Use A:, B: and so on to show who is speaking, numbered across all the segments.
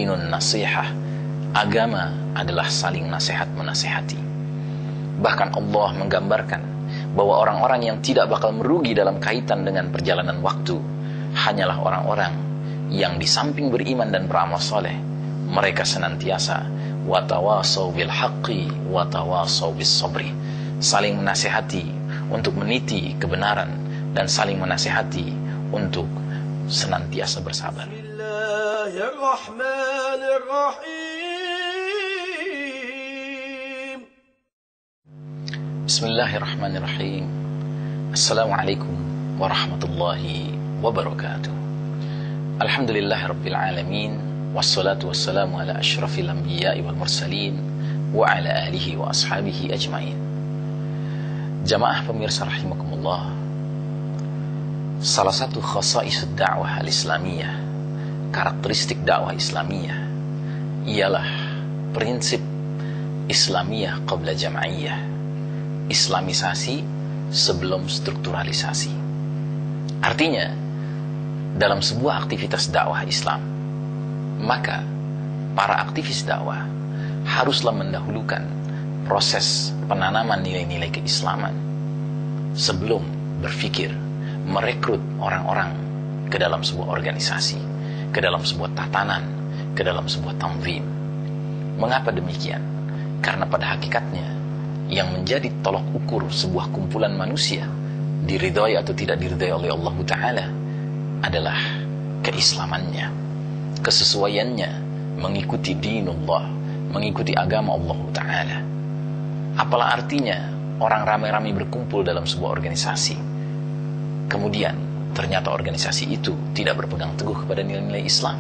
A: dinun nasihah. Agama adalah saling nasihat menasihati. Bahkan Allah menggambarkan bahwa orang-orang yang tidak bakal merugi dalam kaitan dengan perjalanan waktu hanyalah orang-orang yang di samping beriman dan beramal soleh, mereka senantiasa watawasau bil haqqi watawasau bis sabri, saling menasihati untuk meniti kebenaran dan saling menasihati untuk senantiasa bersabar. Bismillahirrahmanirrahim. Assalamualaikum warahmatullahi wabarakatuh. Alhamdulillahirabbil alamin, wassalatu wassalamu ala asyrafil anbiya'i wal mursalin wa ala alihi wa ashabihi ajmain. Jamaah pemirsa rahimakumullah, salah satu khasa'is dakwah al-islamiyah, karakteristik dakwah islamiyah, ialah prinsip islamiyah qabla jam'iyah, islamisasi sebelum strukturalisasi. Artinya, dalam sebuah aktivitas dakwah Islam, maka para aktivis dakwah haruslah mendahulukan proses penanaman nilai-nilai keislaman sebelum berpikir merekrut orang-orang ke dalam sebuah organisasi, ke dalam sebuah tatanan, ke dalam sebuah tanzim. Mengapa demikian? Karena pada hakikatnya yang menjadi tolok ukur sebuah kumpulan manusia diridhai atau tidak diridhai oleh Allah Ta'ala adalah keislamannya, kesesuaiannya mengikuti dinullah, mengikuti agama Allah Ta'ala. Apalah artinya orang ramai-ramai berkumpul dalam sebuah organisasi, kemudian ternyata organisasi itu tidak berpegang teguh kepada nilai-nilai Islam.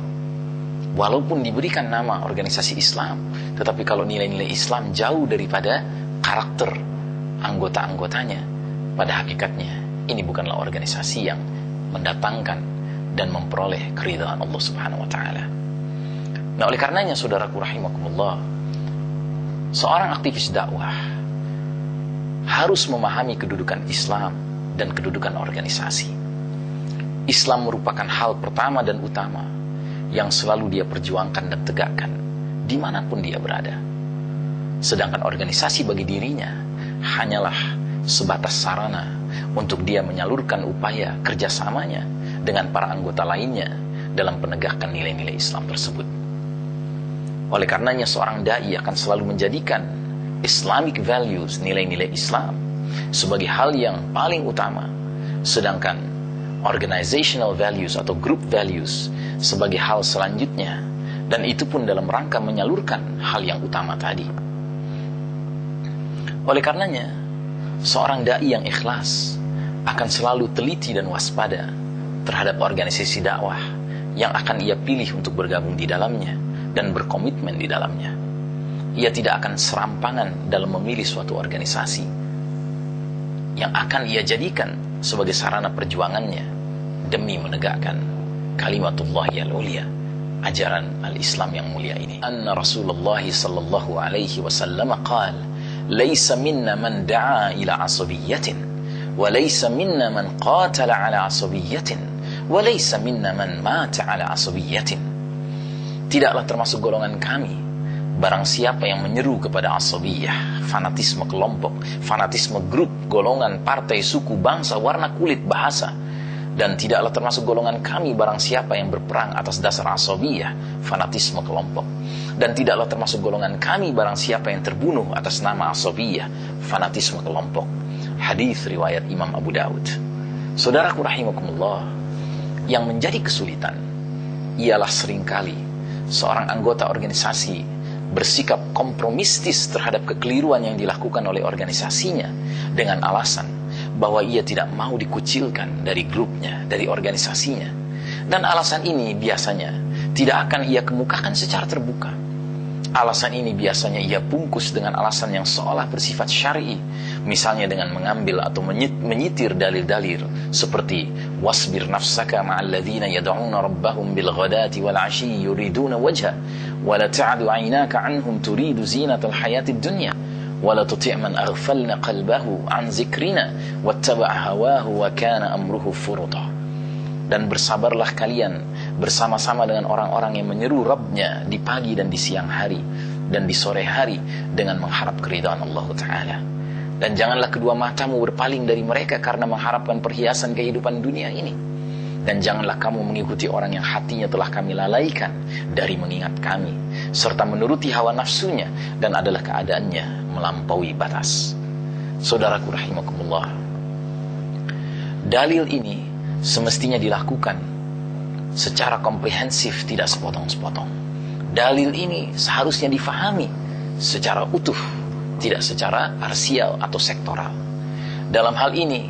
A: Walaupun diberikan nama organisasi Islam, tetapi kalau nilai-nilai Islam jauh daripada karakter anggota-anggotanya, pada hakikatnya ini bukanlah organisasi yang mendatangkan dan memperoleh keridhaan Allah Subhanahu wa taala. Nah, oleh karenanya saudaraku rahimakumullah, seorang aktivis dakwah harus memahami kedudukan Islam dan kedudukan organisasi. Islam merupakan hal pertama dan utama yang selalu dia perjuangkan dan tegakkan dimanapun dia berada. Sedangkan organisasi bagi dirinya hanyalah sebatas sarana untuk dia menyalurkan upaya kerjasamanya dengan para anggota lainnya dalam penegakan nilai-nilai Islam tersebut. Oleh karenanya seorang da'i akan selalu menjadikan Islamic values, nilai-nilai Islam, sebagai hal yang paling utama, sedangkan organizational values atau group values sebagai hal selanjutnya, dan itu pun dalam rangka menyalurkan hal yang utama tadi. Oleh karenanya, seorang da'i yang ikhlas akan selalu teliti dan waspada terhadap organisasi dakwah yang akan ia pilih untuk bergabung di dalamnya dan berkomitmen di dalamnya. Ia tidak akan serampangan dalam memilih suatu organisasi yang akan ia jadikan sebagai sarana perjuangannya demi menegakkan kalimatullah al-ulia, ajaran al-Islam yang mulia ini. Anna Rasulullah sallallahu alaihi wasallam qala: "Laisa minna man da'a ila asabiyyatin, wa laisa minna man qatala ala asabiyyatin, wa laisa minna man mata ala asabiyyatin." Tidaklah termasuk golongan kami barang siapa yang menyeru kepada asabiyah, fanatisme kelompok, fanatisme grup, golongan, partai, suku, bangsa, warna kulit, bahasa. Dan tidaklah termasuk golongan kami barang siapa yang berperang atas dasar asabiyah, fanatisme kelompok. Dan tidaklah termasuk golongan kami barang siapa yang terbunuh atas nama asabiyah, fanatisme kelompok. Hadis riwayat Imam Abu Daud. Saudaraku rahimakumullah, yang menjadi kesulitan ialah seringkali seorang anggota organisasi bersikap kompromistis terhadap kekeliruan yang dilakukan oleh organisasinya dengan alasan bahwa ia tidak mau dikucilkan dari grupnya, dari organisasinya. Dan alasan ini biasanya tidak akan ia kemukakan secara terbuka. Alasan ini biasanya ia bungkus dengan alasan yang seolah bersifat syar'i, misalnya dengan mengambil atau menyitir dalil-dalil seperti wasbir nafsaka ma'al ladzina yad'una rabbahum bil ghadati wal 'ashyi yuriduna wajha wa la ta'du 'aynaka 'anhum turidu zinatal hayatid dunya wa la tuti' man aghfalna qalbahu 'an zikrina wattaba'a hawahu wa kana amruhu furuta. Dan bersabarlah kalian bersama-sama dengan orang-orang yang menyeru Rabbnya di pagi dan di siang hari dan di sore hari dengan mengharap keridhaan Allah Ta'ala. Dan janganlah kedua matamu berpaling dari mereka karena mengharapkan perhiasan kehidupan dunia ini. Dan janganlah kamu mengikuti orang yang hatinya telah kami lalaikan dari mengingat kami, serta menuruti hawa nafsunya dan adalah keadaannya melampaui batas. Saudaraku rahimakumullah, dalil ini semestinya dilakukan secara komprehensif, tidak sepotong-sepotong. Dalil ini seharusnya difahami secara utuh, tidak secara parsial atau sektoral. Dalam hal ini,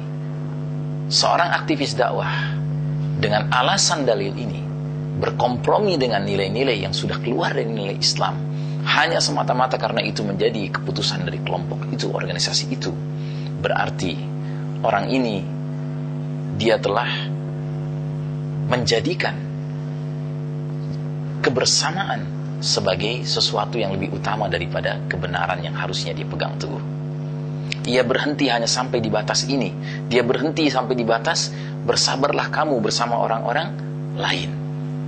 A: seorang aktivis dakwah dengan alasan dalil ini berkompromi dengan nilai-nilai yang sudah keluar dari nilai Islam hanya semata-mata karena itu menjadi keputusan dari kelompok itu, organisasi itu, berarti orang ini dia telah menjadikan kebersamaan sebagai sesuatu yang lebih utama daripada kebenaran yang harusnya dia pegang teguh. Ia berhenti hanya sampai di batas ini. Dia berhenti sampai di batas bersabarlah kamu bersama orang-orang lain.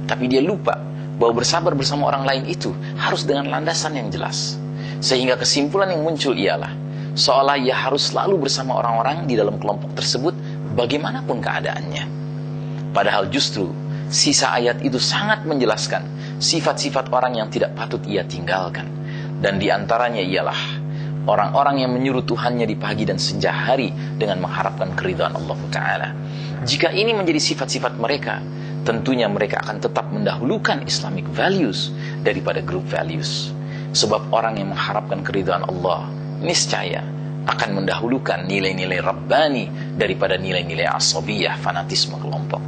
A: Tapi dia lupa bahwa bersabar bersama orang lain itu harus dengan landasan yang jelas. Sehingga kesimpulan yang muncul ialah seolah ia harus selalu bersama orang-orang di dalam kelompok tersebut bagaimanapun keadaannya. Padahal justru sisa ayat itu sangat menjelaskan sifat-sifat orang yang tidak patut ia tinggalkan. Dan diantaranya ialah orang-orang yang menyuruh Tuhannya di pagi dan senja hari dengan mengharapkan keridhaan Allah Ta'ala. Jika ini menjadi sifat-sifat mereka, tentunya mereka akan tetap mendahulukan Islamic values daripada group values. Sebab orang yang mengharapkan keridhaan Allah niscaya akan mendahulukan nilai-nilai Rabbani daripada nilai-nilai asabiyah, fanatisme kelompok.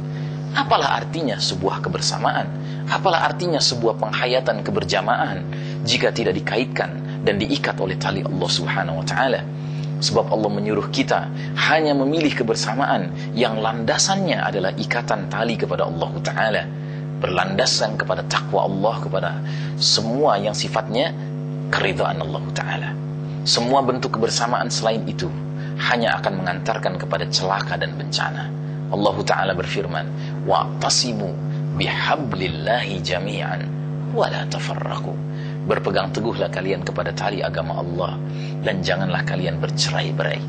A: Apalah artinya sebuah kebersamaan? Apalah artinya sebuah penghayatan keberjamaah jika tidak dikaitkan dan diikat oleh tali Allah Subhanahu wa Ta'ala? Sebab Allah menyuruh kita hanya memilih kebersamaan yang landasannya adalah ikatan tali kepada Allah Ta'ala, berlandasan kepada takwa Allah, kepada semua yang sifatnya keridhaan Allah Ta'ala. Semua bentuk kebersamaan selain itu hanya akan mengantarkan kepada celaka dan bencana. Allah Ta'ala berfirman, wa'tasimu bihablillahi jami'an wa la tafarraqu. Berpegang teguhlah kalian kepada tali agama Allah dan janganlah kalian bercerai-berai.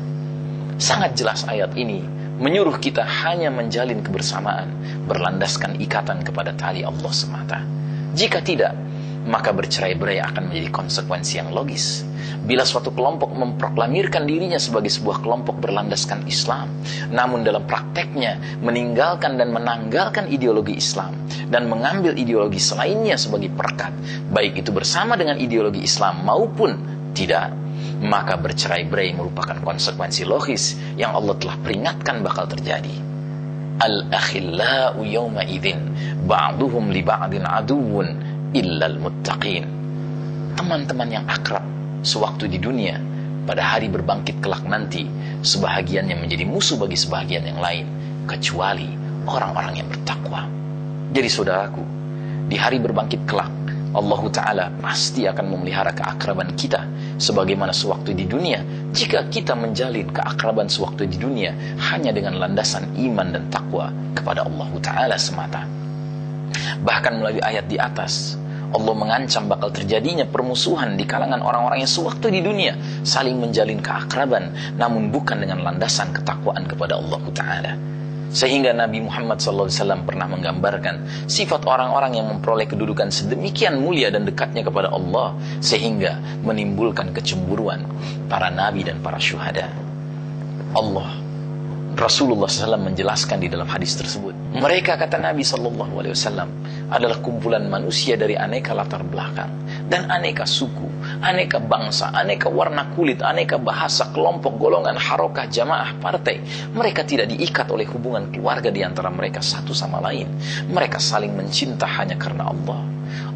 A: Sangat jelas ayat ini menyuruh kita hanya menjalin kebersamaan berlandaskan ikatan kepada tali Allah semata. Jika tidak, maka bercerai-berai akan menjadi konsekuensi yang logis. Bila suatu kelompok memproklamirkan dirinya sebagai sebuah kelompok berlandaskan Islam, namun dalam prakteknya meninggalkan dan menanggalkan ideologi Islam dan mengambil ideologi selainnya sebagai perekat, baik itu bersama dengan ideologi Islam maupun tidak, maka bercerai-berai merupakan konsekuensi logis yang Allah telah peringatkan bakal terjadi. Al-akhillau yawma idzin ba'duhum li ba'din aduwwun illal muttaqin. Teman-teman yang akrab sewaktu di dunia, pada hari berbangkit kelak nanti sebahagiannya menjadi musuh bagi sebahagian yang lain, kecuali orang-orang yang bertakwa. Jadi saudaraku, di hari berbangkit kelak Allah Ta'ala pasti akan memelihara keakraban kita sebagaimana sewaktu di dunia, jika kita menjalin keakraban sewaktu di dunia hanya dengan landasan iman dan takwa kepada Allah Ta'ala semata. Bahkan melalui ayat di atas Allah mengancam bakal terjadinya permusuhan di kalangan orang-orang yang sewaktu di dunia saling menjalin keakraban namun bukan dengan landasan ketakwaan kepada Allah Ta'ala. Sehingga Nabi Muhammad SAW pernah menggambarkan sifat orang-orang yang memperoleh kedudukan sedemikian mulia dan dekatnya kepada Allah sehingga menimbulkan kecemburuan para nabi dan para syuhada. Rasulullah SAW menjelaskan di dalam hadis tersebut, mereka, kata Nabi SAW, adalah kumpulan manusia dari aneka latar belakang dan aneka suku, aneka bangsa, aneka warna kulit, aneka bahasa, kelompok, golongan, harokah, jamaah, partai. Mereka tidak diikat oleh hubungan keluarga di antara mereka satu sama lain. Mereka saling mencinta hanya karena Allah.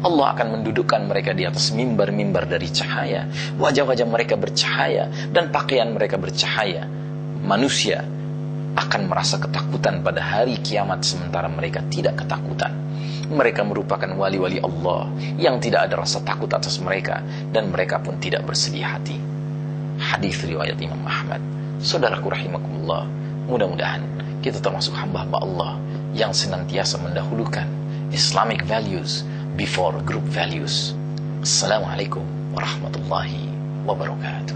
A: Allah akan mendudukkan mereka di atas mimbar-mimbar dari cahaya. Wajah-wajah mereka bercahaya dan pakaian mereka bercahaya. Manusia akan merasa ketakutan pada hari kiamat sementara mereka tidak ketakutan. Mereka merupakan wali-wali Allah yang tidak ada rasa takut atas mereka dan mereka pun tidak bersedih hati. Hadis riwayat Imam Ahmad. Saudaraku rahimakumullah, mudah-mudahan kita termasuk hamba-hamba Allah yang senantiasa mendahulukan Islamic values before group values. Assalamualaikum warahmatullahi wabarakatuh.